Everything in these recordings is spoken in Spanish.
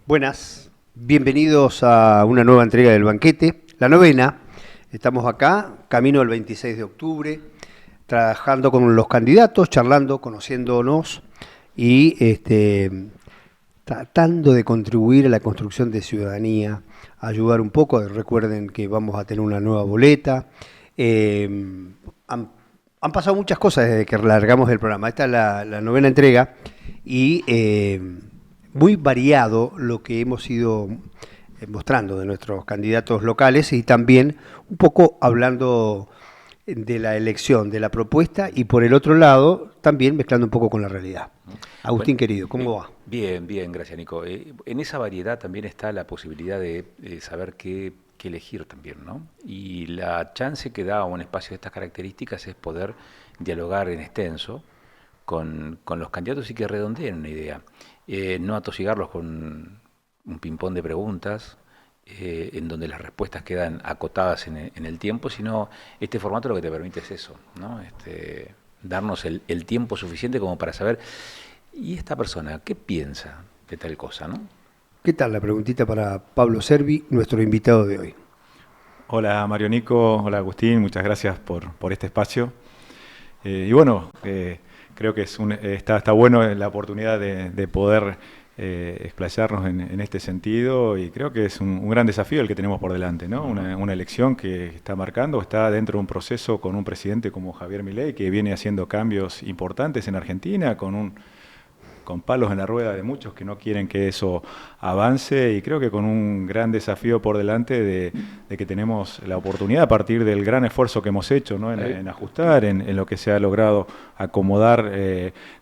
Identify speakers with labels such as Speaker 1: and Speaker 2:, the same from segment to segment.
Speaker 1: Buenas, bienvenidos a una nueva entrega del banquete, la novena. Estamos acá, camino al 26 de octubre, trabajando con los candidatos, charlando, conociéndonos y tratando de contribuir a la construcción de ciudadanía, ayudar un poco. Recuerden que vamos a tener una nueva boleta. Eh, han, han pasado muchas cosas desde que largamos el programa. Esta es la novena entrega y muy variado lo que hemos ido mostrando de nuestros candidatos locales y también un poco hablando de la elección, de la propuesta y por el otro lado también mezclando un poco con la realidad.
Speaker 2: Bueno,
Speaker 1: Agustín querido, ¿cómo va?
Speaker 2: bien, bien, gracias Nico. En esa variedad también está la posibilidad de saber qué elegir también, ¿no? Y la chance que da a un espacio de estas características es poder dialogar en extenso con los candidatos y que redondeen una idea. No atosigarlos con un ping-pong de preguntas, en donde las respuestas quedan acotadas en el tiempo, sino este formato lo que te permite es eso, ¿no? Darnos el tiempo suficiente como para saber, ¿y esta persona qué piensa de tal cosa, no?
Speaker 1: ¿Qué tal la preguntita para Pablo Servi, nuestro invitado de hoy?
Speaker 3: Hola Mario Nico, hola Agustín, muchas gracias por este espacio. Y bueno, creo que está bueno la oportunidad de poder explayarnos en este sentido y creo que es un gran desafío el que tenemos por delante, ¿no? Una elección que está marcando, está dentro de un proceso con un presidente como Javier Milei que viene haciendo cambios importantes en Argentina con palos en la rueda de muchos que no quieren que eso avance y creo que con un gran desafío por delante de que tenemos la oportunidad a partir del gran esfuerzo que hemos hecho, ¿no? en ajustar, en lo que se ha logrado acomodar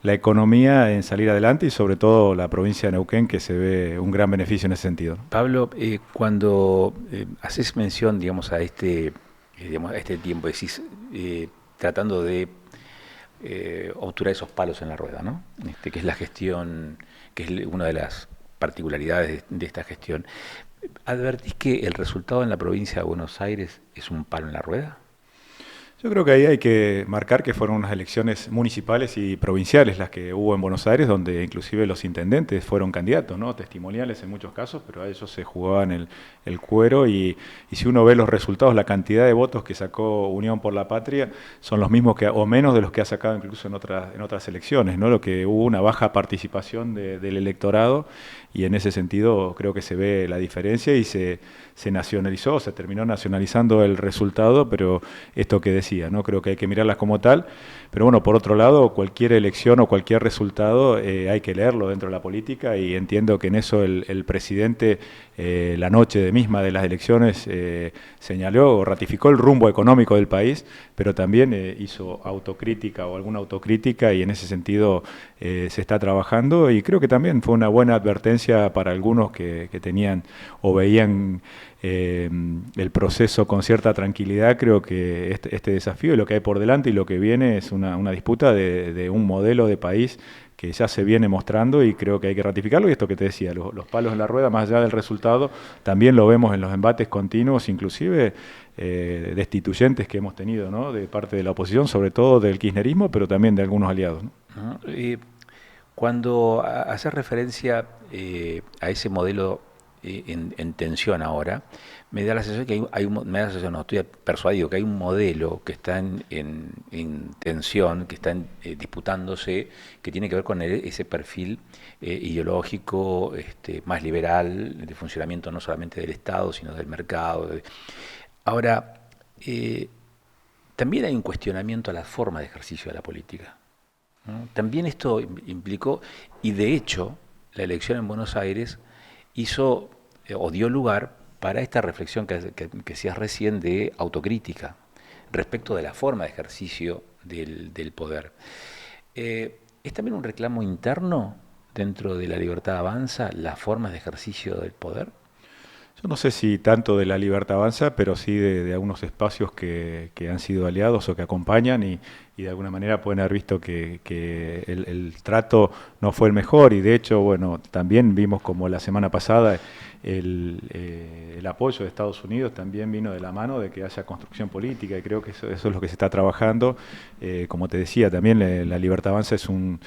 Speaker 3: la economía, en salir adelante y sobre todo la provincia de Neuquén que se ve un gran beneficio en ese sentido.
Speaker 2: Pablo, cuando haces mención, digamos, digamos, a este tiempo, decís, tratando de obturar esos palos en la rueda, ¿no? Que es la gestión, que es una de las particularidades de esta gestión. ¿Advertís que el resultado en la provincia de Buenos Aires es un palo en la rueda?
Speaker 3: Yo creo que ahí hay que marcar que fueron unas elecciones municipales y provinciales las que hubo en Buenos Aires, donde inclusive los intendentes fueron candidatos, ¿no? Testimoniales en muchos casos, pero a ellos se jugaban el cuero y si uno ve los resultados, la cantidad de votos que sacó Unión por la Patria son los mismos o menos de los que ha sacado incluso en otras elecciones, ¿no? Lo que hubo una baja participación del electorado y en ese sentido creo que se ve la diferencia y se nacionalizó, se terminó nacionalizando el resultado, pero esto que decía, ¿no? Creo que hay que mirarlas como tal, pero bueno, por otro lado, cualquier elección o cualquier resultado hay que leerlo dentro de la política y entiendo que en eso el presidente la noche misma de las elecciones señaló o ratificó el rumbo económico del país, pero también hizo autocrítica o alguna autocrítica y en ese sentido se está trabajando y creo que también fue una buena advertencia para algunos que tenían o veían el proceso con cierta tranquilidad. Creo que este desafío y lo que hay por delante y lo que viene es una disputa de un modelo de país que ya se viene mostrando y creo que hay que ratificarlo. Y esto que te decía, los palos en la rueda, más allá del resultado, también lo vemos en los embates continuos, inclusive destituyentes que hemos tenido, ¿no? De parte de la oposición, sobre todo del kirchnerismo, pero también de algunos aliados, ¿no?
Speaker 2: Cuando haces referencia a ese modelo en tensión ahora, me da la sensación que me da la sensación, no, estoy persuadido que hay un modelo que está en tensión, que está disputándose, que tiene que ver con ese perfil ideológico más liberal, de funcionamiento no solamente del Estado, sino del mercado. Ahora, también hay un cuestionamiento a la forma de ejercicio de la política, ¿no? También esto implicó, y de hecho, la elección en Buenos Aires hizo o dio lugar para esta reflexión que hacías recién de autocrítica respecto de la forma de ejercicio del poder. ¿Es también un reclamo interno dentro de la libertad avanza las formas de ejercicio del poder?
Speaker 3: Yo no sé si tanto de la Libertad Avanza, pero sí de algunos espacios que han sido aliados o que acompañan y de alguna manera pueden haber visto que el trato no fue el mejor y de hecho, bueno, también vimos como la semana pasada el apoyo de Estados Unidos también vino de la mano de que haya construcción política y creo que eso es lo que se está trabajando. Como te decía, también la Libertad Avanza es un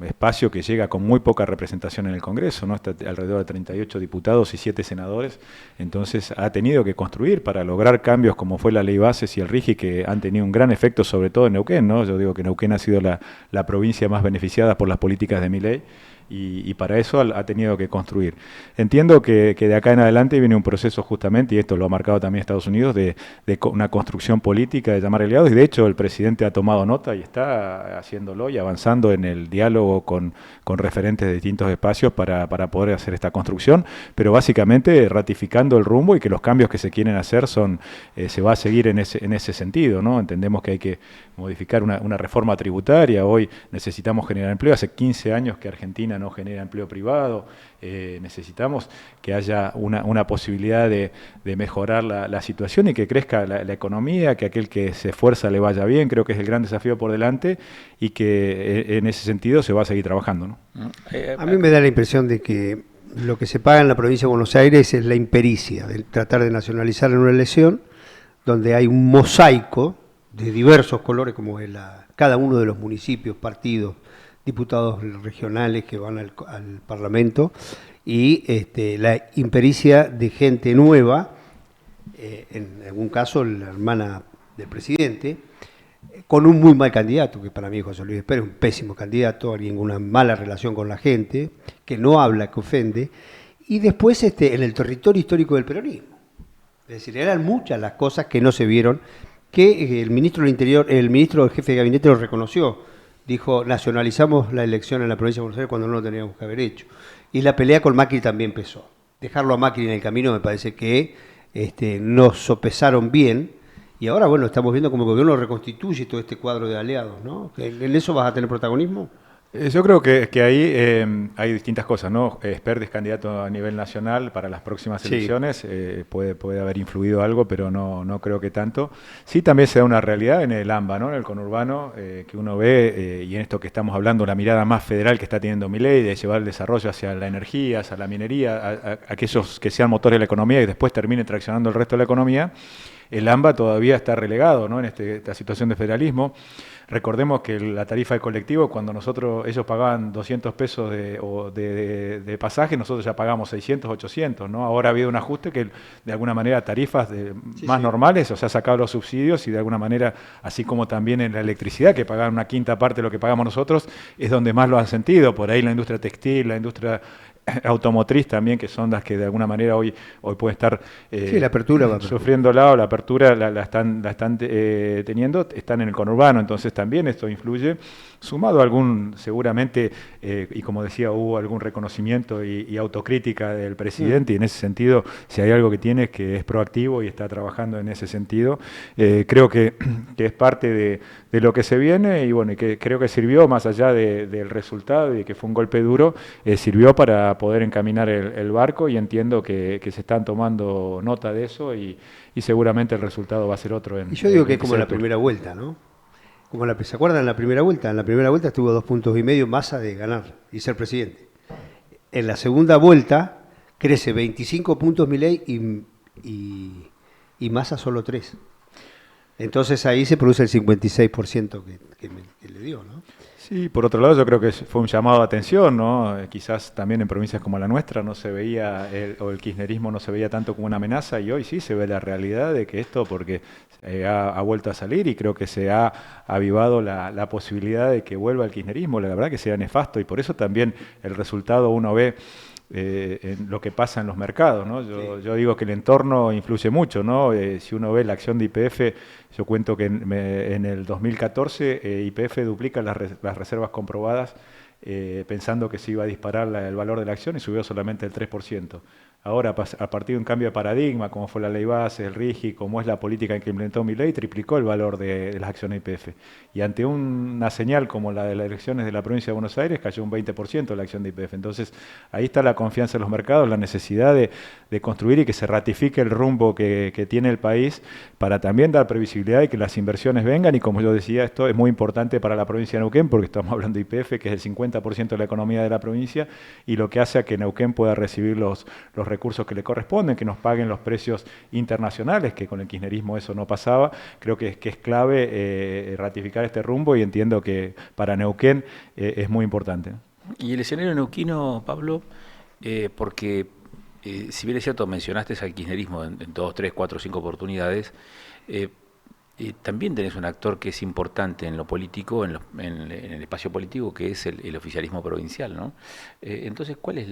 Speaker 3: espacio que llega con muy poca representación en el Congreso, ¿no? Está alrededor de 38 diputados y 7 senadores, entonces ha tenido que construir para lograr cambios como fue la Ley Bases y el RIGI que han tenido un gran efecto sobre todo en Neuquén, ¿no? Yo digo que Neuquén ha sido la provincia más beneficiada por las políticas de Milei. Y para eso ha tenido que construir. Entiendo que de acá en adelante viene un proceso justamente, y esto lo ha marcado también Estados Unidos, de una construcción política de llamar aliados, y de hecho el presidente ha tomado nota y está haciéndolo y avanzando en el diálogo con referentes de distintos espacios para poder hacer esta construcción, pero básicamente ratificando el rumbo y que los cambios que se quieren hacer se va a seguir en ese sentido, ¿no? Entendemos que hay que modificar una reforma tributaria, hoy necesitamos generar empleo, hace 15 años que Argentina no genera empleo privado, necesitamos que haya una posibilidad de mejorar la situación y que crezca la economía, que aquel que se esfuerza le vaya bien, creo que es el gran desafío por delante y que en ese sentido se va a seguir trabajando, ¿no?
Speaker 1: A mí me da la impresión de que lo que se paga en la provincia de Buenos Aires es la impericia, de tratar de nacionalizar en una elección donde hay un mosaico de diversos colores como es cada uno de los municipios, partidos, diputados regionales que van al Parlamento y la impericia de gente nueva, en algún caso la hermana del presidente, con un muy mal candidato, que para mí José Luis Espera es un pésimo candidato, alguien con una mala relación con la gente, que no habla, que ofende, y después en el territorio histórico del peronismo. Es decir, eran muchas las cosas que no se vieron, que el ministro del Interior, el ministro del jefe de gabinete lo reconoció. Dijo, nacionalizamos la elección en la provincia de Buenos Aires cuando no lo teníamos que haber hecho. Y la pelea con Macri también empezó. Dejarlo a Macri en el camino me parece que nos sopesaron bien. Y ahora, bueno, estamos viendo como el gobierno reconstituye todo este cuadro de aliados, ¿no? ¿En eso vas a tener protagonismo?
Speaker 3: Yo creo que ahí hay distintas cosas, ¿no? Espert es candidato a nivel nacional para las próximas elecciones, sí. Puede haber influido algo, pero no creo que tanto. Sí, también se da una realidad en el AMBA, ¿no? En el conurbano, que uno ve, y en esto que estamos hablando, la mirada más federal que está teniendo Milei, de llevar el desarrollo hacia la energía, hacia la minería, a aquellos que sean motores de la economía y después termine traccionando el resto de la economía. El AMBA todavía está relegado, ¿no? En esta situación de federalismo. Recordemos que la tarifa de colectivo, cuando ellos pagaban 200 pesos de pasaje, nosotros ya pagamos 600, 800, ¿no? Ahora ha habido un ajuste que de alguna manera tarifas más normales, o sea, ha sacado los subsidios y de alguna manera, así como también en la electricidad, que pagaban una quinta parte de lo que pagamos nosotros, es donde más lo han sentido. Por ahí la industria textil, la industria automotriz también, que son las que de alguna manera hoy puede estar
Speaker 1: la apertura
Speaker 3: sufriendo la apertura la están teniendo, están en el conurbano, entonces también esto influye, sumado a algún, seguramente, y como decía, hubo algún reconocimiento y autocrítica del presidente, y en ese sentido, si hay algo que tiene es que es proactivo y está trabajando en ese sentido. Creo que es parte de lo que se viene, y bueno, y que creo que sirvió, más allá del resultado y de que fue un golpe duro, sirvió para poder encaminar el barco, y entiendo que se están tomando nota de eso y seguramente el resultado va a ser otro.
Speaker 1: Y yo digo que es como la primera vuelta, ¿no? ¿Se acuerdan la primera vuelta? En la primera vuelta estuvo 2,5 puntos Massa de ganar y ser presidente. En la segunda vuelta crece 25 puntos Milei y Massa solo 3. Entonces ahí se produce el 56% que le dio, ¿no?
Speaker 3: Sí, por otro lado yo creo que fue un llamado de atención, ¿no? Quizás también en provincias como la nuestra no se veía, el kirchnerismo no se veía tanto como una amenaza, y hoy sí se ve la realidad de que esto, porque ha vuelto a salir, y creo que se ha avivado la posibilidad de que vuelva el kirchnerismo. La verdad que sea nefasto, y por eso también el resultado uno ve en lo que pasa en los mercados, ¿no? Yo digo que el entorno influye mucho, ¿no? Si uno ve la acción de YPF, yo cuento que en el 2014 YPF duplica las reservas comprobadas pensando que se iba a disparar el valor de la acción y subió solamente el 3%. Ahora, a partir de un cambio de paradigma, como fue la ley base, el RIGI, como es la política que implementó Milei, triplicó el valor de las acciones YPF. Y ante una señal como la de las elecciones de la provincia de Buenos Aires, cayó un 20% la acción de YPF. Entonces, ahí está la confianza en los mercados, la necesidad de construir y que se ratifique el rumbo que tiene el país para también dar previsibilidad y que las inversiones vengan. Y como yo decía, esto es muy importante para la provincia de Neuquén, porque estamos hablando de YPF, que es el 50% de la economía de la provincia, y lo que hace a que Neuquén pueda recibir los recursos que le corresponden, que nos paguen los precios internacionales, que con el kirchnerismo eso no pasaba. Creo que es clave ratificar este rumbo y entiendo que para Neuquén es muy importante.
Speaker 2: Y el escenario neuquino, Pablo, porque si bien es cierto, mencionaste al kirchnerismo en 2, 3, 4, 5 oportunidades, también tenés un actor que es importante en lo político, en el espacio político, que es el oficialismo provincial, ¿no? Entonces, ¿cuál es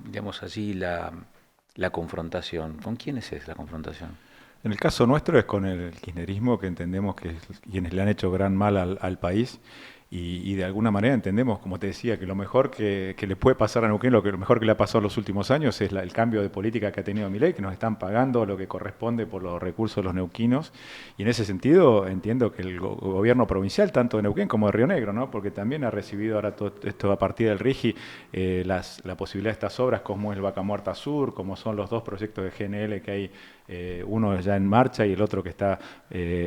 Speaker 2: digamos así, la confrontación? ¿Con quiénes es la confrontación?
Speaker 3: En el caso nuestro es con el kirchnerismo, que entendemos que es quienes le han hecho gran mal al país. Y de alguna manera entendemos, como te decía, que lo mejor que le puede pasar a Neuquén, lo mejor que le ha pasado en los últimos años es el cambio de política que ha tenido Milei, que nos están pagando lo que corresponde por los recursos de los neuquinos. Y en ese sentido entiendo que el gobierno provincial, tanto de Neuquén como de Río Negro, ¿no? Porque también ha recibido ahora todo esto a partir del RIGI, la posibilidad de estas obras, como es el Vaca Muerta Sur, como son los 2 proyectos de GNL que hay, uno ya en marcha y el otro que está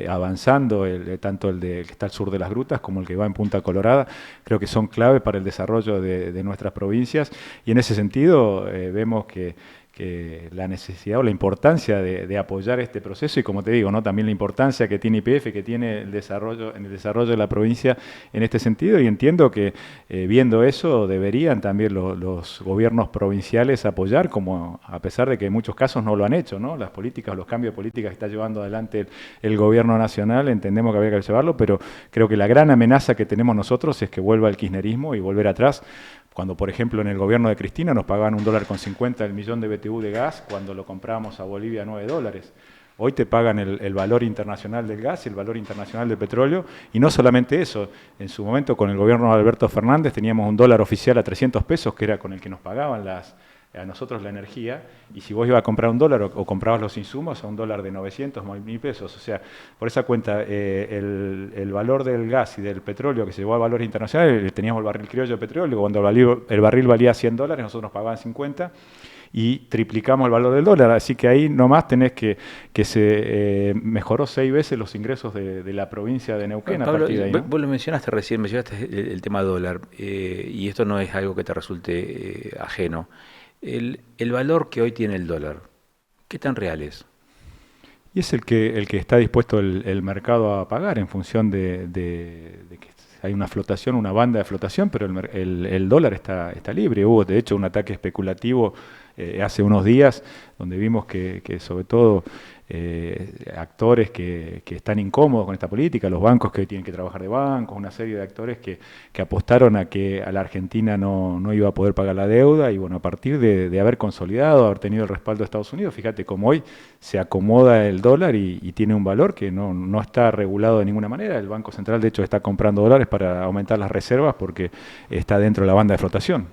Speaker 3: avanzando, tanto el que está al sur de las grutas como el que va en Punta Colorada. Creo que son clave para el desarrollo de nuestras provincias, y en ese sentido vemos que la necesidad o la importancia de apoyar este proceso, y como te digo, ¿no? También la importancia que tiene YPF, que tiene el desarrollo de la provincia en este sentido, y entiendo que viendo eso deberían también los gobiernos provinciales apoyar, como a pesar de que en muchos casos no lo han hecho, ¿no? Las políticas, los cambios de políticas que está llevando adelante el gobierno nacional, entendemos que habría que llevarlo, pero creo que la gran amenaza que tenemos nosotros es que vuelva el kirchnerismo y volver atrás. Cuando, por ejemplo, en el gobierno de Cristina nos pagaban $1,50 el millón de BTU de gas, cuando lo comprábamos a Bolivia a $9. Hoy te pagan el valor internacional del gas y el valor internacional del petróleo, y no solamente eso. En su momento, con el gobierno de Alberto Fernández, teníamos un dólar oficial a 300 pesos, que era con el que nos pagaban a nosotros la energía, y si vos ibas a comprar $1 o comprabas los insumos a $1 de 900 mil pesos. O sea, por esa cuenta, el valor del gas y del petróleo que se llevó al valor internacional, teníamos el barril criollo de petróleo, cuando el barril valía $100, nosotros nos pagaban 50, y triplicamos el valor del dólar. Así que ahí nomás tenés que se mejoró 6 veces los ingresos de la provincia de Neuquén.
Speaker 2: Pablo,
Speaker 3: a partir de ahí, ¿no?
Speaker 2: Vos lo mencionaste recién, mencionaste el tema dólar, y esto no es algo que te resulte ajeno. El valor que hoy tiene el dólar, ¿qué tan real es?
Speaker 3: Y es el que está dispuesto el mercado a pagar en función de que hay una flotación, una banda de flotación, pero el dólar está libre. Hubo, de hecho, un ataque especulativo hace unos días, donde vimos que sobre todo actores que están incómodos con esta política, los bancos que tienen que trabajar de bancos, una serie de actores que apostaron a que a la Argentina no iba a poder pagar la deuda, y bueno, a partir de haber consolidado, haber tenido el respaldo de Estados Unidos, fíjate cómo hoy se acomoda el dólar y tiene un valor que no está regulado de ninguna manera. El Banco Central, de hecho, está comprando dólares para aumentar las reservas porque está dentro de la banda de flotación.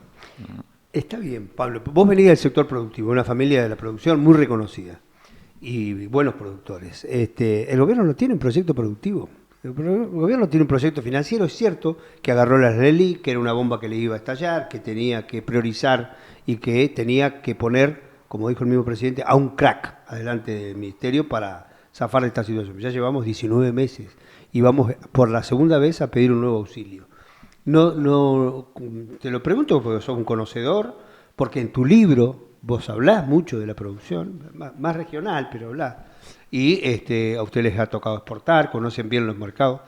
Speaker 1: Está bien, Pablo. Vos venís del sector productivo, una familia de la producción muy reconocida y buenos productores. El gobierno no tiene un proyecto productivo. El gobierno tiene un proyecto financiero. Es cierto que agarró la LELIQ, que era una bomba que le iba a estallar, que tenía que priorizar y que tenía que poner, como dijo el mismo presidente, a un crack adelante del ministerio para zafar de esta situación. Ya llevamos 19 meses y vamos por la segunda vez a pedir un nuevo auxilio. No, te lo pregunto porque sos un conocedor, porque en tu libro vos hablás mucho de la producción, más regional, pero hablás. Y a ustedes les ha tocado exportar, conocen bien los mercados.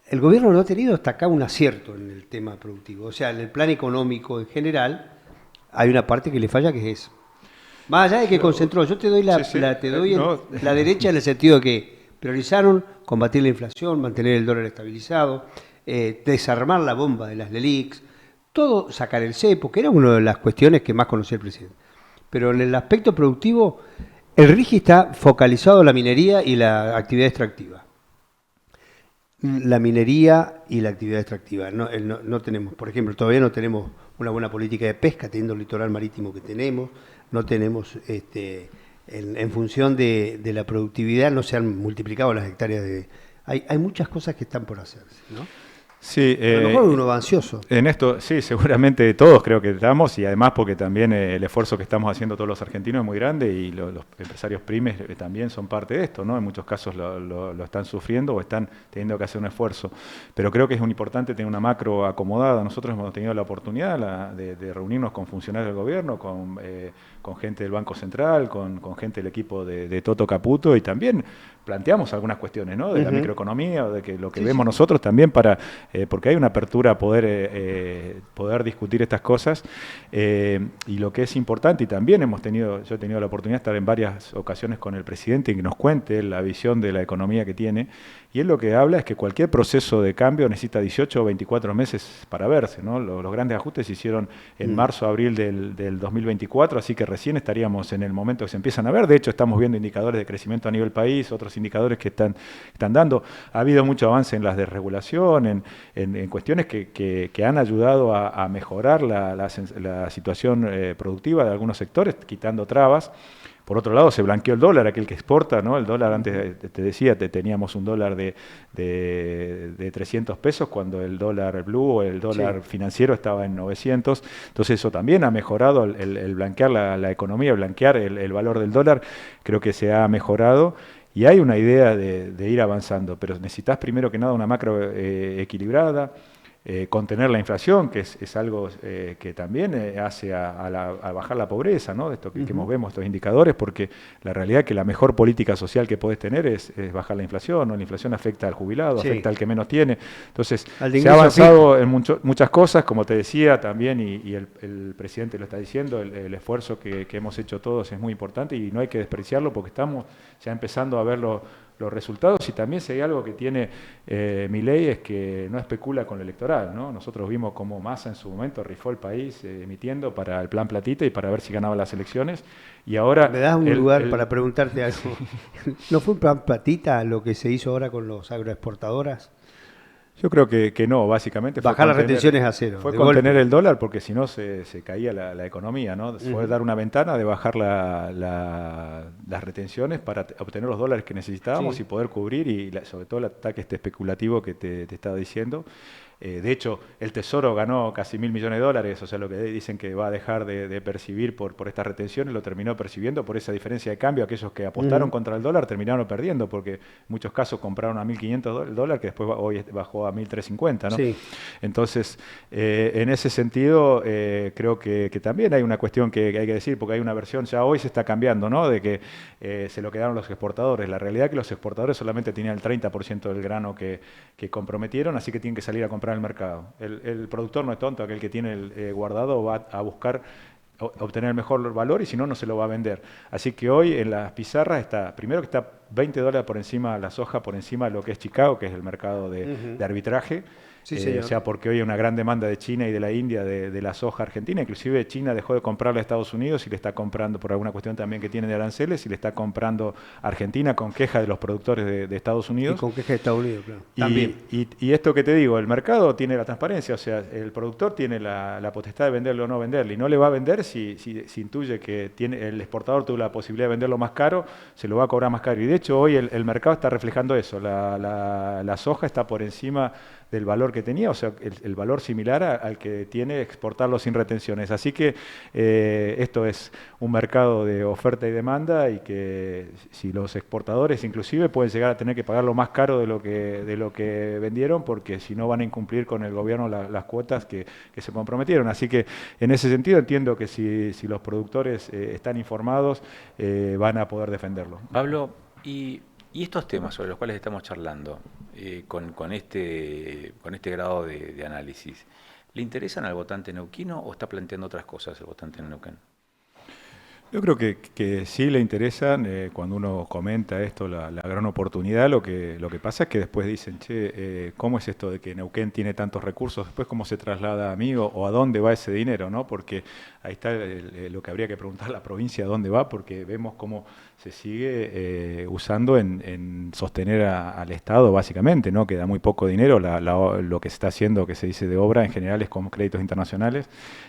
Speaker 1: El gobierno no ha tenido hasta acá un acierto en el tema productivo. O sea, en el plan económico en general hay una parte que le falla, que es eso. Más allá de que concentró, yo te doy la derecha en el sentido de que priorizaron combatir la inflación, mantener el dólar estabilizado, desarmar la bomba de las LELIQs, todo, sacar el cepo, que era una de las cuestiones que más conocía el presidente. Pero en el aspecto productivo, el RIGI está focalizado en la minería y la actividad extractiva. La minería y la actividad extractiva. No tenemos, por ejemplo, todavía no tenemos una buena política de pesca, teniendo el litoral marítimo que tenemos, no tenemos, en función de la productividad, no se han multiplicado las hectáreas de... Hay muchas cosas que están por hacerse, ¿no?
Speaker 3: Sí,
Speaker 1: A lo mejor uno va ansioso.
Speaker 3: en esto, sí, seguramente todos creo que estamos, y además porque también el esfuerzo que estamos haciendo todos los argentinos es muy grande y los empresarios pymes también son parte de esto, ¿no? En muchos casos lo están sufriendo o están teniendo que hacer un esfuerzo. Pero creo que es muy importante tener una macro acomodada. Nosotros hemos tenido la oportunidad de reunirnos con funcionarios del gobierno, con gente del Banco Central, con gente del equipo de Toto Caputo, y también planteamos algunas cuestiones, ¿no? De la microeconomía o de que lo que vemos nosotros también porque hay una apertura a poder discutir estas cosas, y lo que es importante, y también yo he tenido la oportunidad de estar en varias ocasiones con el presidente y que nos cuente la visión de la economía que tiene, y él lo que habla es que cualquier proceso de cambio necesita 18 o 24 meses para verse, ¿no? Los grandes ajustes se hicieron en marzo, abril del 2024, así que recién estaríamos en el momento que se empiezan a ver. De hecho, estamos viendo indicadores de crecimiento a nivel país, otros indicadores que están dando. Ha habido mucho avance en las desregulación, en cuestiones que han ayudado a mejorar la situación productiva de algunos sectores, quitando trabas. Por otro lado, se blanqueó el dólar, aquel que exporta, ¿no? El dólar, antes te decía, teníamos un dólar de 300 pesos cuando el dólar blue o el dólar financiero estaba en 900. Entonces eso también ha mejorado, el blanquear la economía, blanquear el valor del dólar, creo que se ha mejorado. Y hay una idea de ir avanzando, pero necesitas primero que nada una macro equilibrada, contener la inflación, que es algo que también hace a bajar la pobreza, ¿no? De esto que vemos, estos indicadores, porque la realidad es que la mejor política social que podés tener es bajar la inflación, ¿no? La inflación afecta al jubilado, afecta al que menos tiene. Entonces, se ha avanzado en muchas cosas, como te decía también, y el presidente lo está diciendo, el esfuerzo que hemos hecho todos es muy importante y no hay que despreciarlo porque estamos ya empezando a ver los resultados. Y también si hay algo que tiene Milei es que no especula con lo electoral, ¿no? Nosotros vimos cómo Massa en su momento rifó el país emitiendo para el plan Platita y para ver si ganaba las elecciones, y ahora...
Speaker 1: ¿Me das un lugar para preguntarte algo? ¿No fue un plan Platita lo que se hizo ahora con los agroexportadoras?
Speaker 3: Yo creo que no, básicamente
Speaker 1: bajar las retenciones a cero.
Speaker 3: Fue contener el dólar porque si no se caía la economía, ¿no? Fue dar una ventana de bajar las retenciones para obtener los dólares que necesitábamos y poder cubrir, y sobre todo el ataque especulativo que te estaba diciendo. De hecho, el Tesoro ganó casi $1.000 millones, o sea, lo que dicen que va a dejar de percibir por estas retenciones, lo terminó percibiendo por esa diferencia de cambio. Aquellos que apostaron contra el dólar terminaron perdiendo, porque en muchos casos compraron a $1.500 que después hoy bajó a 1.350, ¿no? Sí. Entonces, en ese sentido, creo que también hay una cuestión que hay que decir, porque hay una versión, ya hoy se está cambiando, ¿no? De que se lo quedaron los exportadores. La realidad es que los exportadores solamente tenían el 30% del grano que comprometieron, así que tienen que salir a comprar el mercado. El productor no es tonto, aquel que tiene el guardado va a buscar obtener el mejor valor, y si no, no se lo va a vender. Así que hoy en las pizarras está, primero que está $20 por encima la soja, por encima de lo que es Chicago, que es el mercado de arbitraje. Sí, o sea, porque hoy hay una gran demanda de China y de la India de la soja argentina. Inclusive China dejó de comprarle a Estados Unidos y le está comprando, por alguna cuestión también que tiene de aranceles, y le está comprando a Argentina con queja de los productores de Estados Unidos.
Speaker 1: Y con queja de Estados Unidos, claro.
Speaker 3: También. Y esto que te digo, el mercado tiene la transparencia, o sea, el productor tiene la potestad de venderle o no venderle, y no le va a vender si intuye que el exportador tuvo la posibilidad de venderlo más caro, se lo va a cobrar más caro. Y de hecho hoy el mercado está reflejando eso, la soja está por encima del valor que tenía, o sea, el valor similar al que tiene exportarlo sin retenciones. Así que esto es un mercado de oferta y demanda, y que si los exportadores inclusive pueden llegar a tener que pagarlo más caro de lo que vendieron, porque si no van a incumplir con el gobierno las cuotas que se comprometieron. Así que en ese sentido entiendo que si los productores están informados, van a poder defenderlo.
Speaker 2: Pablo, y estos temas sobre los cuales estamos charlando, con este grado de análisis, ¿le interesan al votante neuquino o está planteando otras cosas el votante neuquino?
Speaker 3: Yo creo que sí le interesan, cuando uno comenta esto, la gran oportunidad. Lo que pasa es que después dicen, che, ¿cómo es esto de que Neuquén tiene tantos recursos? Después, ¿cómo se traslada a mí o a dónde va ese dinero? ¿No? Porque ahí está lo que habría que preguntar a la provincia, ¿a dónde va? Porque vemos cómo se sigue usando en sostener al Estado, básicamente, ¿no? Que da muy poco dinero. Lo que se está haciendo, que se dice de obra, en general es con créditos internacionales.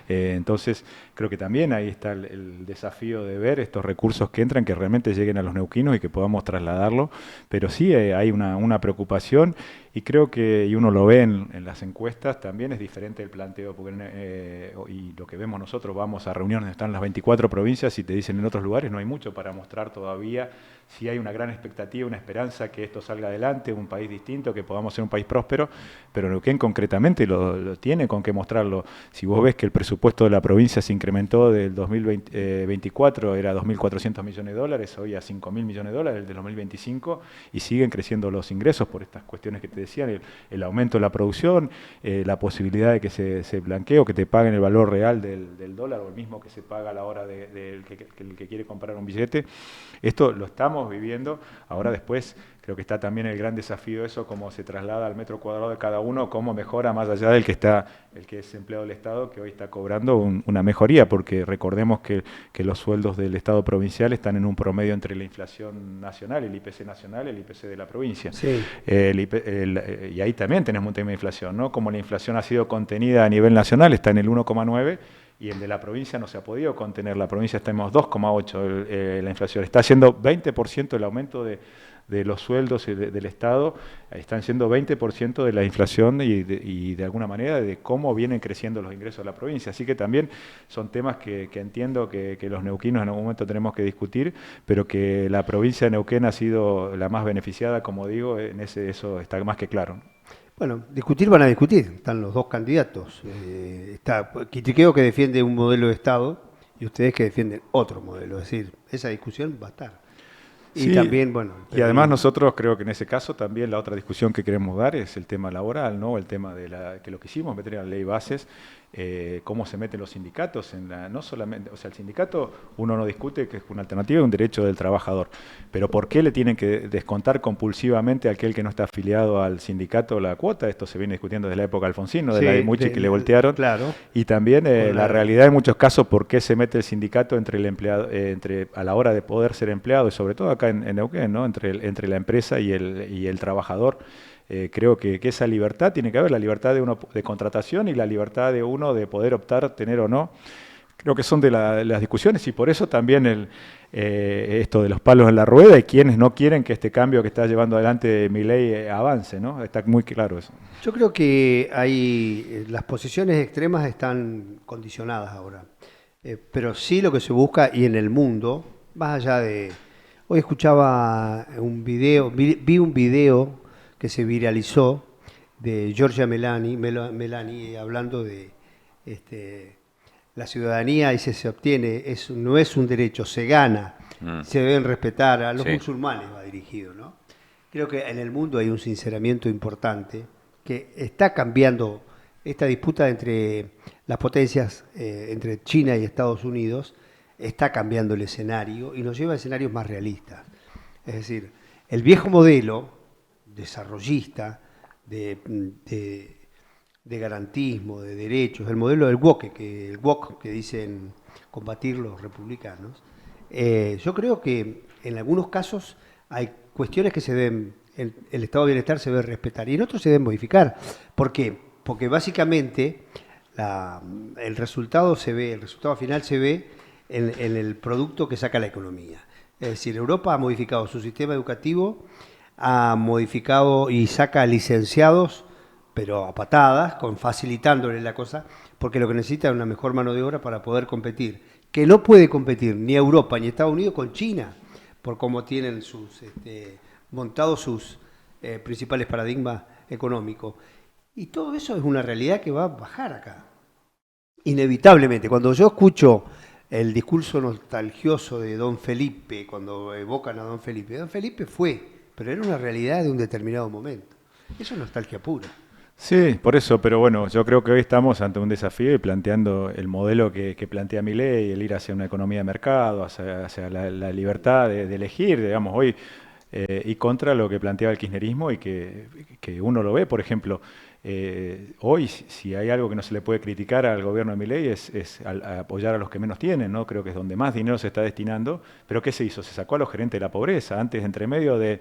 Speaker 3: Entonces, creo que también ahí está el desafío de ver estos recursos que entran, que realmente lleguen a los neuquinos y que podamos trasladarlo. Pero sí hay una preocupación, y creo que, y uno lo ve en las encuestas, también es diferente el planteo, porque y lo que vemos nosotros, vamos a reuniones donde están las 24 provincias y te dicen en otros lugares no hay mucho para mostrar todavía. Sí hay una gran expectativa, una esperanza que esto salga adelante, un país distinto, que podamos ser un país próspero, pero Neuquén concretamente lo tiene con qué mostrarlo. Si vos ves que el presupuesto de la provincia se incrementó del 2024, era 2.400 millones de dólares, hoy a 5.000 millones de dólares, el del 2025, y siguen creciendo los ingresos por estas cuestiones que te decían, el aumento de la producción, la posibilidad de que se blanquee o que te paguen el valor real del dólar, o el mismo que se paga a la hora del que quiere comprar un billete. Esto lo estamos viviendo. Ahora después creo que está también el gran desafío eso, cómo se traslada al metro cuadrado de cada uno, cómo mejora más allá del el que es empleado del Estado, que hoy está cobrando una mejoría, porque recordemos que los sueldos del Estado provincial están en un promedio entre la inflación nacional, el IPC nacional, el IPC de la provincia.
Speaker 1: Sí.
Speaker 3: Y ahí también tenemos un tema de inflación, ¿no? Como la inflación ha sido contenida a nivel nacional, está en el 1,9%, y el de la provincia no se ha podido contener. La provincia está en 2,8%, la inflación. Está siendo 20% el aumento de los sueldos del Estado, están siendo 20% de la inflación y de alguna manera de cómo vienen creciendo los ingresos de la provincia. Así que también son temas que entiendo que los neuquinos en algún momento tenemos que discutir, pero que la provincia de Neuquén ha sido la más beneficiada, como digo, eso está más que claro.
Speaker 1: Bueno, discutir van a discutir, están los dos candidatos. Está Quitriqueo, que defiende un modelo de Estado, y ustedes que defienden otro modelo. Es decir, esa discusión va a estar. Y
Speaker 3: sí,
Speaker 1: también, bueno...
Speaker 3: Y además nosotros creo que en ese caso también la otra discusión que queremos dar es el tema laboral, ¿no? El tema que lo que hicimos, meter en la ley bases, cómo se meten los sindicatos no solamente, o sea, el sindicato uno no discute que es una alternativa y un derecho del trabajador, pero ¿por qué le tienen que descontar compulsivamente a aquel que no está afiliado al sindicato la cuota? Esto se viene discutiendo desde la época de Alfonsín, de la de Muchi, que le voltearon.
Speaker 1: Claro.
Speaker 3: Y también la realidad en muchos casos, ¿por qué se mete el sindicato entre el empleado, a la hora de poder ser empleado, y sobre todo acá en Neuquén, ¿no? Entre la empresa y el trabajador? Creo que esa libertad tiene que haber, la libertad de uno de contratación y la libertad de uno de poder optar, tener o no. Creo que son de las discusiones, y por eso también esto de los palos en la rueda, y quienes no quieren que este cambio que está llevando adelante Milei avance, ¿no? Está muy claro eso.
Speaker 1: Yo creo que las posiciones extremas están condicionadas ahora, pero sí lo que se busca, y en el mundo, más allá de... Hoy escuchaba un video, vi un video que se viralizó de Giorgia Meloni hablando de la ciudadanía, y se obtiene, no es un derecho, se gana, se deben respetar, a los musulmanes va dirigido, ¿no? Creo que en el mundo hay un sinceramiento importante que está cambiando esta disputa entre las potencias, entre China y Estados Unidos, está cambiando el escenario y nos lleva a escenarios más realistas. Es decir, el viejo modelo desarrollista, de garantismo, de derechos, el modelo del woke que dicen combatir los republicanos, yo creo que en algunos casos hay cuestiones que se deben, el estado de bienestar se debe respetar, y en otros se deben modificar. ¿Por qué? Porque básicamente el resultado final se ve en el producto que saca la economía. Es decir, Europa ha modificado su sistema educativo, ha modificado y saca licenciados, pero a patadas, facilitándole la cosa, porque lo que necesita es una mejor mano de obra para poder competir, que no puede competir ni Europa ni Estados Unidos con China, por cómo tienen montados sus principales paradigmas económicos. Y todo eso es una realidad que va a bajar acá, inevitablemente. Cuando yo escucho el discurso nostalgioso de Don Felipe, cuando evocan a Don Felipe fue, pero era una realidad de un determinado momento. Eso es nostalgia pura.
Speaker 3: Sí, por eso, pero bueno, yo creo que hoy estamos ante un desafío y planteando el modelo que plantea Milei, el ir hacia una economía de mercado, hacia la libertad de elegir, digamos, hoy, y contra lo que planteaba el kirchnerismo y que uno lo ve, por ejemplo, hoy si hay algo que no se le puede criticar al gobierno de Milei es a apoyar a los que menos tienen, ¿no? Creo que es donde más dinero se está destinando, pero ¿qué se hizo? Se sacó a los gerentes de la pobreza, antes entre medio del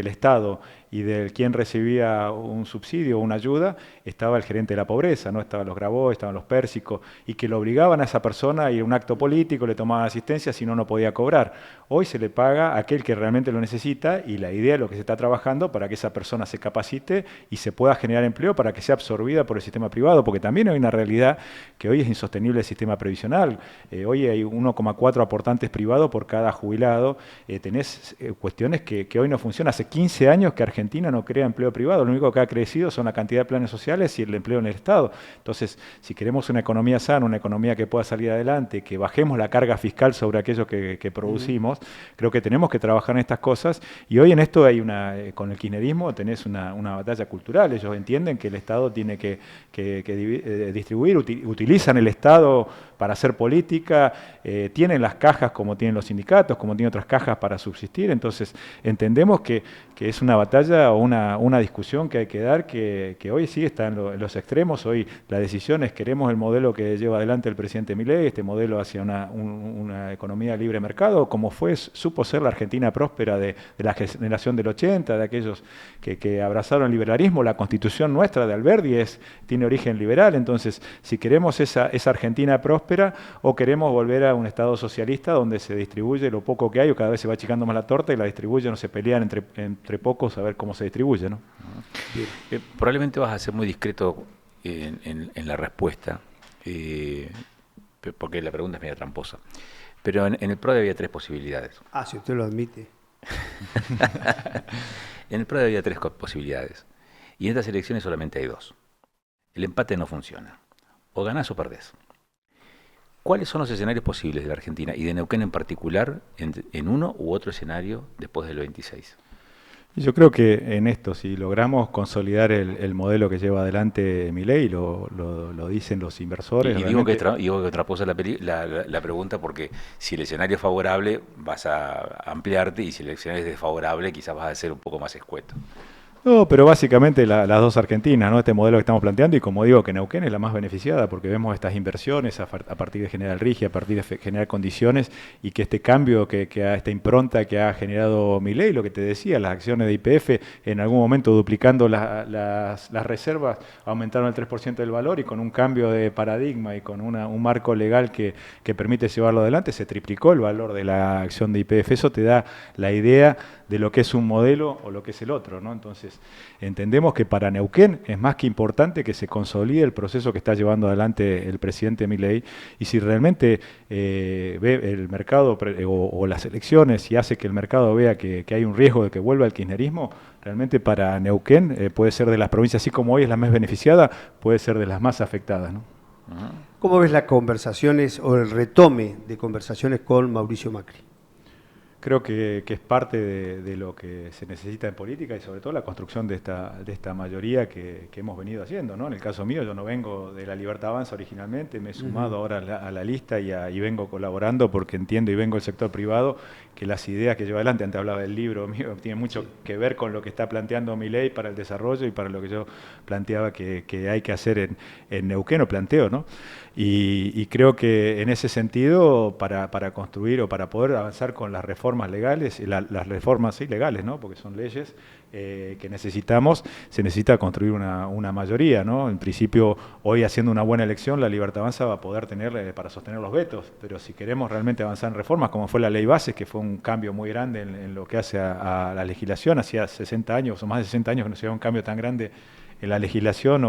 Speaker 3: Estado y del quien recibía un subsidio o una ayuda, estaba el gerente de la pobreza, ¿no? Estaban los Grabois, estaban los Pérsicos, y que lo obligaban a esa persona a ir a un acto político, le tomaban asistencia, si no, no podía cobrar. Hoy se le paga a aquel que realmente lo necesita y la idea de lo que se está trabajando para que esa persona se capacite y se pueda generar empleo para que sea absorbida por el sistema privado, porque también hay una realidad que hoy es insostenible el sistema previsional. Hoy hay 1,4 aportantes privados por cada jubilado. Tenés cuestiones que hoy no funcionan. Hace 15 años que Argentina no crea empleo privado, lo único que ha crecido son la cantidad de planes sociales y el empleo en el Estado. Entonces, si queremos una economía sana, una economía que pueda salir adelante, que bajemos la carga fiscal sobre aquello que producimos, creo que tenemos que trabajar en estas cosas. Y hoy en esto hay con el kirchnerismo tenés una batalla cultural. Ellos entienden que el Estado tiene que distribuir, utilizan el Estado para hacer política, tienen las cajas como tienen los sindicatos, como tienen otras cajas para subsistir. Entonces, entendemos que es una batalla o una discusión que hay que dar, que hoy sí está en los extremos. Hoy la decisión es: queremos el modelo que lleva adelante el presidente Milei, este modelo hacia una economía de libre mercado, como supo ser la Argentina próspera de la generación del 80, de aquellos que abrazaron el liberalismo. La constitución nuestra de Alberdi tiene origen liberal. Entonces, si queremos esa Argentina próspera o queremos volver a un Estado socialista donde se distribuye lo poco que hay, o cada vez se va achicando más la torta y la distribuyen, o se pelean entre pocos a ver cómo se distribuye, ¿no?
Speaker 2: Probablemente vas a ser muy discreto en la respuesta, porque la pregunta es media tramposa. Pero en el PRODE había tres posibilidades.
Speaker 1: Ah, si usted lo admite.
Speaker 2: En el PRODE había tres posibilidades. Y en estas elecciones solamente hay dos. El empate no funciona. O ganás o perdés. ¿Cuáles son los escenarios posibles de la Argentina y de Neuquén en particular en uno u otro escenario después del 26?
Speaker 3: Yo creo que en esto, si logramos consolidar el modelo que lleva adelante Milei, lo dicen los inversores.
Speaker 2: Y digo que tramposa la pregunta, porque si el escenario es favorable vas a ampliarte, y si el escenario es desfavorable quizás vas a ser un poco más escueto.
Speaker 3: No, pero básicamente las dos Argentinas, ¿no? Este modelo que estamos planteando, y como digo, que Neuquén es la más beneficiada, porque vemos estas inversiones a partir de General Rigi, a partir de generar condiciones, y que este cambio, esta impronta que ha generado Milei, lo que te decía, las acciones de YPF, en algún momento duplicando las reservas, aumentaron el 3% del valor, y con un cambio de paradigma y con un marco legal que permite llevarlo adelante, se triplicó el valor de la acción de YPF. Eso te da la idea de lo que es un modelo o lo que es el otro, ¿no? Entonces, entendemos que para Neuquén es más que importante que se consolide el proceso que está llevando adelante el presidente Milei, y si realmente ve el mercado o las elecciones y hace que el mercado vea que hay un riesgo de que vuelva el kirchnerismo, realmente para Neuquén puede ser de las provincias, así como hoy es la más beneficiada, puede ser de las más afectadas, ¿no?
Speaker 1: ¿Cómo ves las conversaciones o el retome de conversaciones con Mauricio Macri?
Speaker 3: Creo que es parte de lo que se necesita en política, y sobre todo la construcción de esta mayoría que hemos venido haciendo, ¿no? En el caso mío, yo no vengo de la Libertad Avanza originalmente, me he sumado ahora a la lista y vengo colaborando porque entiendo, y vengo del sector privado, que las ideas que lleva adelante, antes hablaba del libro mío, tiene mucho que ver con lo que está planteando Milei para el desarrollo y para lo que yo planteaba que hay que hacer en Neuquén, o planteo, ¿no? Y creo que en ese sentido, para construir o para poder avanzar con las reformas legales, las reformas legales, ¿no? Porque son leyes que necesitamos, se necesita construir una mayoría, ¿no? En principio, hoy haciendo una buena elección, la Libertad Avanza va a poder tener para sostener los vetos, pero si queremos realmente avanzar en reformas, como fue la Ley Bases, que fue un cambio muy grande en lo que hace a la legislación, hacía 60 años o más de 60 años que no se veía un cambio tan grande en la legislación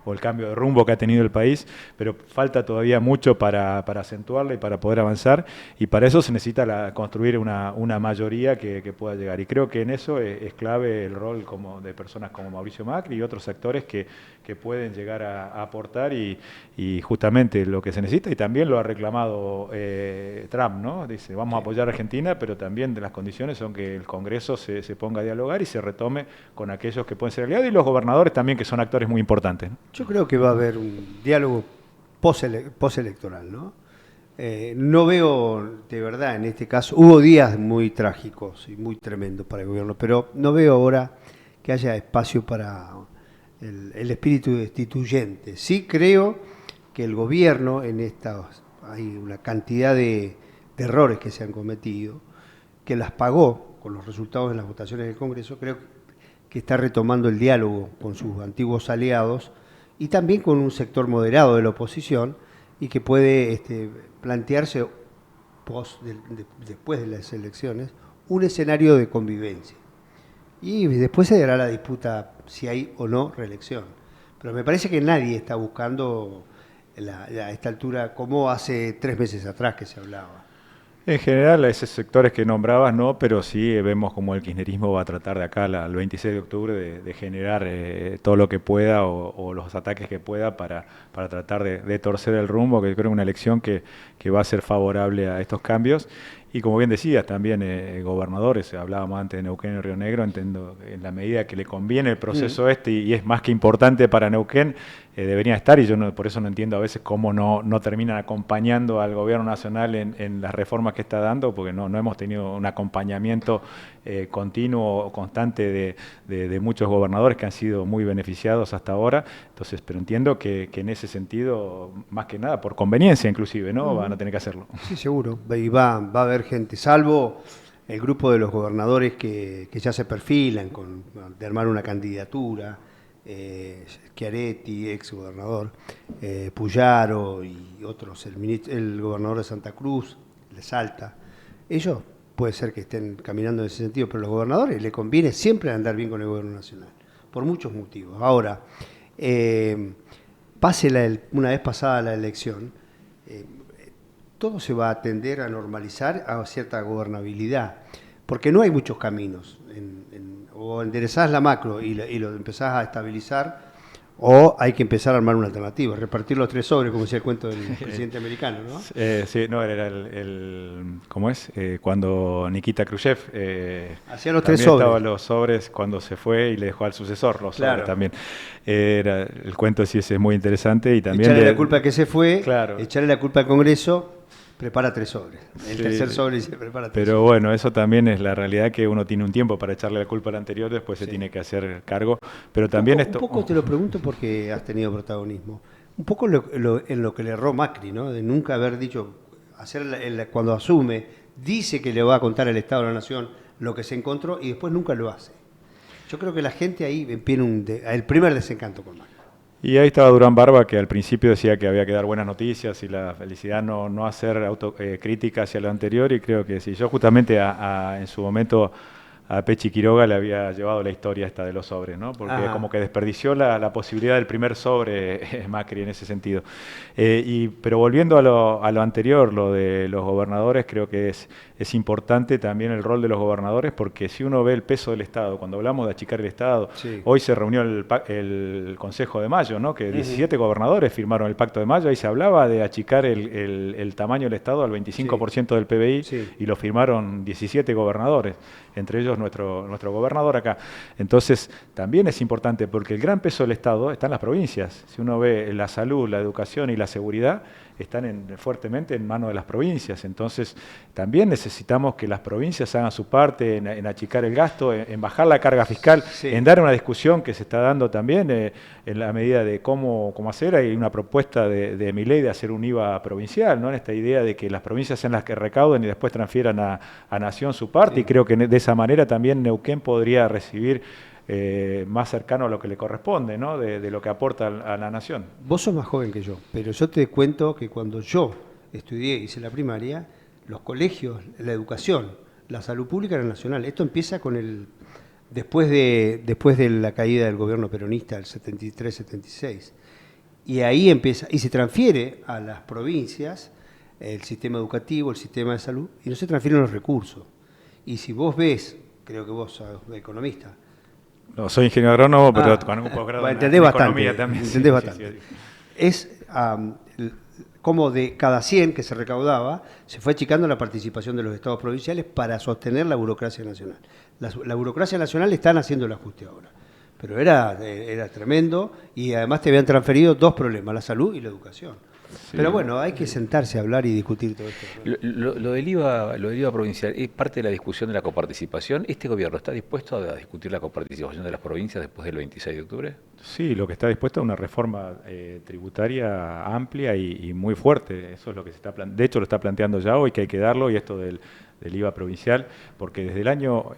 Speaker 3: o el cambio de rumbo que ha tenido el país, pero falta todavía mucho para acentuarla y para poder avanzar, y para eso se necesita construir una mayoría que pueda llegar, y creo que en eso es clave el rol de personas como Mauricio Macri y otros actores que que pueden llegar a aportar y justamente lo que se necesita, y también lo ha reclamado Trump, ¿no? Dice, vamos a apoyar a Argentina, pero también de las condiciones son que el Congreso se ponga a dialogar y se retome con aquellos que pueden ser aliados y los gobernadores también, que son actores muy importantes, ¿no?
Speaker 1: Yo creo que va a haber un diálogo postelectoral, ¿no? No veo, de verdad, en este caso, hubo días muy trágicos y muy tremendos para el gobierno, pero no veo ahora que haya espacio para el espíritu destituyente. Sí creo que el gobierno, en estas, hay una cantidad de errores que se han cometido, que las pagó con los resultados de las votaciones del Congreso, creo que está retomando el diálogo con sus antiguos aliados y también con un sector moderado de la oposición y que puede plantearse después de las elecciones un escenario de convivencia. Y después se dará la disputa si hay o no reelección. Pero me parece que nadie está buscando a esta altura como hace 3 meses atrás que se hablaba.
Speaker 3: En general, a esos sectores que nombrabas no, pero sí vemos como el kirchnerismo va a tratar de acá al 26 de octubre de generar todo lo que pueda o los ataques que pueda para tratar de torcer el rumbo, que yo creo que es una elección que va a ser favorable a estos cambios. Y como bien decías, también gobernadores, hablábamos antes de Neuquén y Río Negro, entiendo en la medida que le conviene el proceso y es más que importante para Neuquén, deberían estar, y yo por eso no entiendo a veces cómo no terminan acompañando al gobierno nacional en las reformas que está dando, porque no hemos tenido un acompañamiento continuo o constante de muchos gobernadores que han sido muy beneficiados hasta ahora. Entonces, pero entiendo que en ese sentido, más que nada, por conveniencia inclusive, ¿no? Van a tener que hacerlo.
Speaker 1: Sí, seguro. Y va a haber gente, salvo el grupo de los gobernadores que ya se perfilan de armar una candidatura, Schiaretti, ex gobernador, Puyaro y otros, el gobernador de Santa Cruz, de Salta. Ellos puede ser que estén caminando en ese sentido, pero a los gobernadores les conviene siempre andar bien con el gobierno nacional, por muchos motivos. Ahora, una vez pasada la elección, todo se va a tender a normalizar a cierta gobernabilidad, porque no hay muchos caminos. O enderezás la macro y lo empezás a estabilizar, o hay que empezar a armar una alternativa, repartir los 3 sobres, como decía el cuento del presidente americano, ¿no?
Speaker 3: Sí, no, era ¿cómo es? Cuando Nikita Khrushchev
Speaker 1: hacía los 3 sobres.
Speaker 3: Estaban los sobres cuando se fue y le dejó al sucesor los sobres también. Era el cuento, sí, ese es muy interesante. Y también
Speaker 1: echarle la culpa a que se fue,
Speaker 3: claro.
Speaker 1: Echarle la culpa al Congreso. Prepara 3 sobres. El tercer sobre dice prepara 3 sobres.
Speaker 3: Pero bueno, eso también es la realidad, que uno tiene un tiempo para echarle la culpa al anterior, después se tiene que hacer cargo. Pero también
Speaker 1: un poco te lo pregunto porque has tenido protagonismo. Un poco en lo que le erró Macri, ¿no? De nunca haber dicho, cuando asume, dice que le va a contar al Estado de la Nación lo que se encontró y después nunca lo hace. Yo creo que la gente ahí tiene el primer desencanto con Macri.
Speaker 3: Y ahí estaba Durán Barba, que al principio decía que había que dar buenas noticias y la felicidad no hacer autocrítica hacia lo anterior, y creo que sí. Yo justamente en su momento a Pechi Quiroga le había llevado la historia esta de los sobres, ¿no? Porque como que desperdició la posibilidad del primer sobre Macri en ese sentido. Pero volviendo a lo anterior, lo de los gobernadores, creo que es importante también el rol de los gobernadores, porque si uno ve el peso del Estado, cuando hablamos de achicar el Estado, hoy se reunió el Consejo de Mayo, ¿no? Que 17 gobernadores firmaron el Pacto de Mayo, ahí se hablaba de achicar el tamaño del Estado al 25% del PBI, y lo firmaron 17 gobernadores, entre ellos nuestro gobernador acá. Entonces, también es importante, porque el gran peso del Estado está en las provincias. Si uno ve la salud, la educación y la seguridad, están fuertemente en manos de las provincias. Entonces, también necesitamos que las provincias hagan su parte en achicar el gasto, en bajar la carga fiscal, en dar una discusión que se está dando también en la medida de cómo hacer. Hay una propuesta de Milei de hacer un IVA provincial, ¿no? En esta idea de que las provincias sean las que recauden y después transfieran a Nación su parte, y creo que de esa manera también Neuquén podría recibir más cercano a lo que le corresponde, ¿no? De lo que aporta a la nación.
Speaker 1: Vos sos más joven que yo, pero yo te cuento que cuando yo estudié, hice la primaria, los colegios, la educación, la salud pública era nacional. Esto empieza con después de la caída del gobierno peronista, el 73-76. Y ahí empieza, y se transfiere a las provincias el sistema educativo, el sistema de salud, y no se transfieren los recursos. Y si vos ves, creo que vos sos economista,
Speaker 3: No, soy ingeniero agrónomo, pero
Speaker 1: Ah,
Speaker 3: con un posgrado
Speaker 1: entendés
Speaker 3: en
Speaker 1: bastante,
Speaker 3: economía también.
Speaker 1: entendés
Speaker 3: Sí,
Speaker 1: bastante.
Speaker 3: sí, sí.
Speaker 1: Es como de cada 100 que se recaudaba, se fue achicando la participación de los estados provinciales para sostener la burocracia nacional. La burocracia nacional están haciendo el ajuste ahora, pero era tremendo y además te habían transferido dos problemas, la salud y la educación.
Speaker 2: Sí.
Speaker 1: Pero bueno, hay que sentarse a hablar y discutir todo esto.
Speaker 2: Lo del IVA provincial es parte de la discusión de la coparticipación. ¿Este gobierno está dispuesto a discutir la coparticipación de las provincias después del 26 de octubre?
Speaker 3: Sí, lo que está dispuesto es una reforma tributaria amplia y muy fuerte. Eso es lo que se está de hecho lo está planteando ya hoy, que hay que darlo, y esto del IVA provincial, porque desde el año,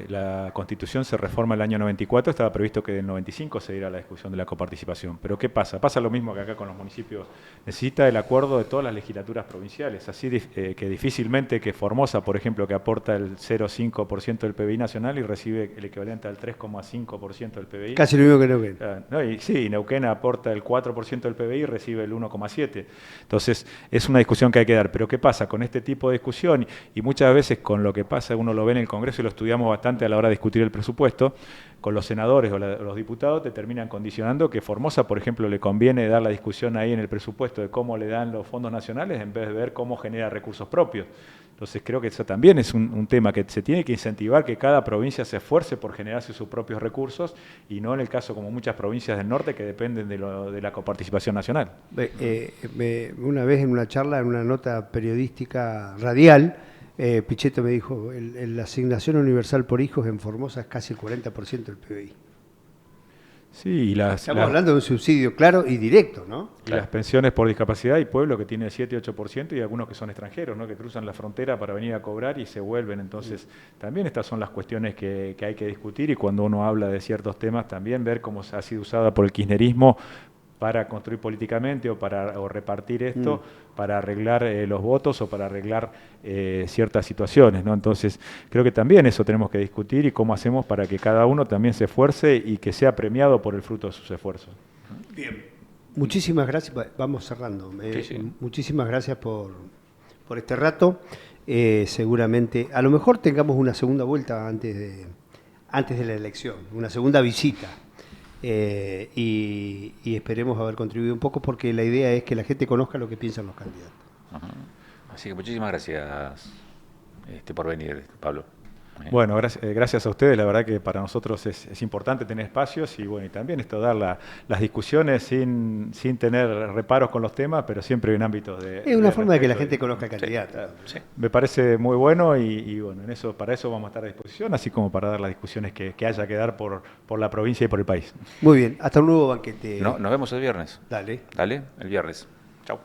Speaker 3: la Constitución se reforma el año 94, estaba previsto que del 95 se diera la discusión de la coparticipación. Pero ¿qué pasa? Pasa lo mismo que acá con los municipios. Necesita el acuerdo de todas las legislaturas provinciales, así que difícilmente que Formosa, por ejemplo, que aporta el 0,5% del PBI nacional y recibe el equivalente al 3,5% del PBI.
Speaker 1: Casi lo mismo que Neuquén.
Speaker 3: No, y sí, Neuquén aporta el 4% del PBI y recibe el 1,7%. Entonces, es una discusión que hay que dar. Pero ¿qué pasa con este tipo de discusión? Y muchas veces con lo que pasa, uno lo ve en el Congreso y lo estudiamos bastante a la hora de discutir el presupuesto, con los senadores o los diputados te terminan condicionando que Formosa, por ejemplo, le conviene dar la discusión ahí en el presupuesto de cómo le dan los fondos nacionales en vez de ver cómo genera recursos propios. Entonces creo que eso también es un tema que se tiene que incentivar, que cada provincia se esfuerce por generarse sus propios recursos y no en el caso como muchas provincias del norte que dependen de la coparticipación nacional.
Speaker 1: Una vez en una charla, en una nota periodística radial, Pichetto me dijo, la asignación universal por hijos en Formosa es casi el 40% del PBI.
Speaker 3: Sí,
Speaker 1: Estamos hablando de un subsidio claro y directo, ¿no?
Speaker 3: Y las pensiones por discapacidad, hay pueblos que tienen 7, 8% y algunos que son extranjeros, ¿no? Que cruzan la frontera para venir a cobrar y se vuelven. Entonces, también estas son las cuestiones que hay que discutir, y cuando uno habla de ciertos temas, también ver cómo ha sido usada por el kirchnerismo para construir políticamente o repartir esto, para arreglar los votos o para arreglar ciertas situaciones, ¿no? Entonces, creo que también eso tenemos que discutir y cómo hacemos para que cada uno también se esfuerce y que sea premiado por el fruto de sus esfuerzos.
Speaker 1: Bien. Muchísimas gracias. Vamos cerrando.
Speaker 2: Sí.
Speaker 1: Muchísimas gracias por este rato. Seguramente, a lo mejor tengamos una segunda vuelta antes de la elección, una segunda visita. Y esperemos haber contribuido un poco, porque la idea es que la gente conozca lo que piensan los candidatos.
Speaker 2: Ajá. Así que muchísimas gracias por venir, Pablo.
Speaker 3: Bueno, gracias a ustedes. La verdad que para nosotros es importante tener espacios y bueno, y también esto dar las discusiones sin tener reparos con los temas, pero siempre en ámbitos de...
Speaker 1: Es una forma de que la gente conozca al candidato.
Speaker 2: Sí.
Speaker 3: Me parece muy bueno y bueno, para eso vamos a estar a disposición, así como para dar las discusiones que haya que dar por la provincia y por el país.
Speaker 1: Muy bien, hasta un nuevo banquete.
Speaker 2: Nos vemos el viernes.
Speaker 1: Dale.
Speaker 2: Dale, el viernes. Chau.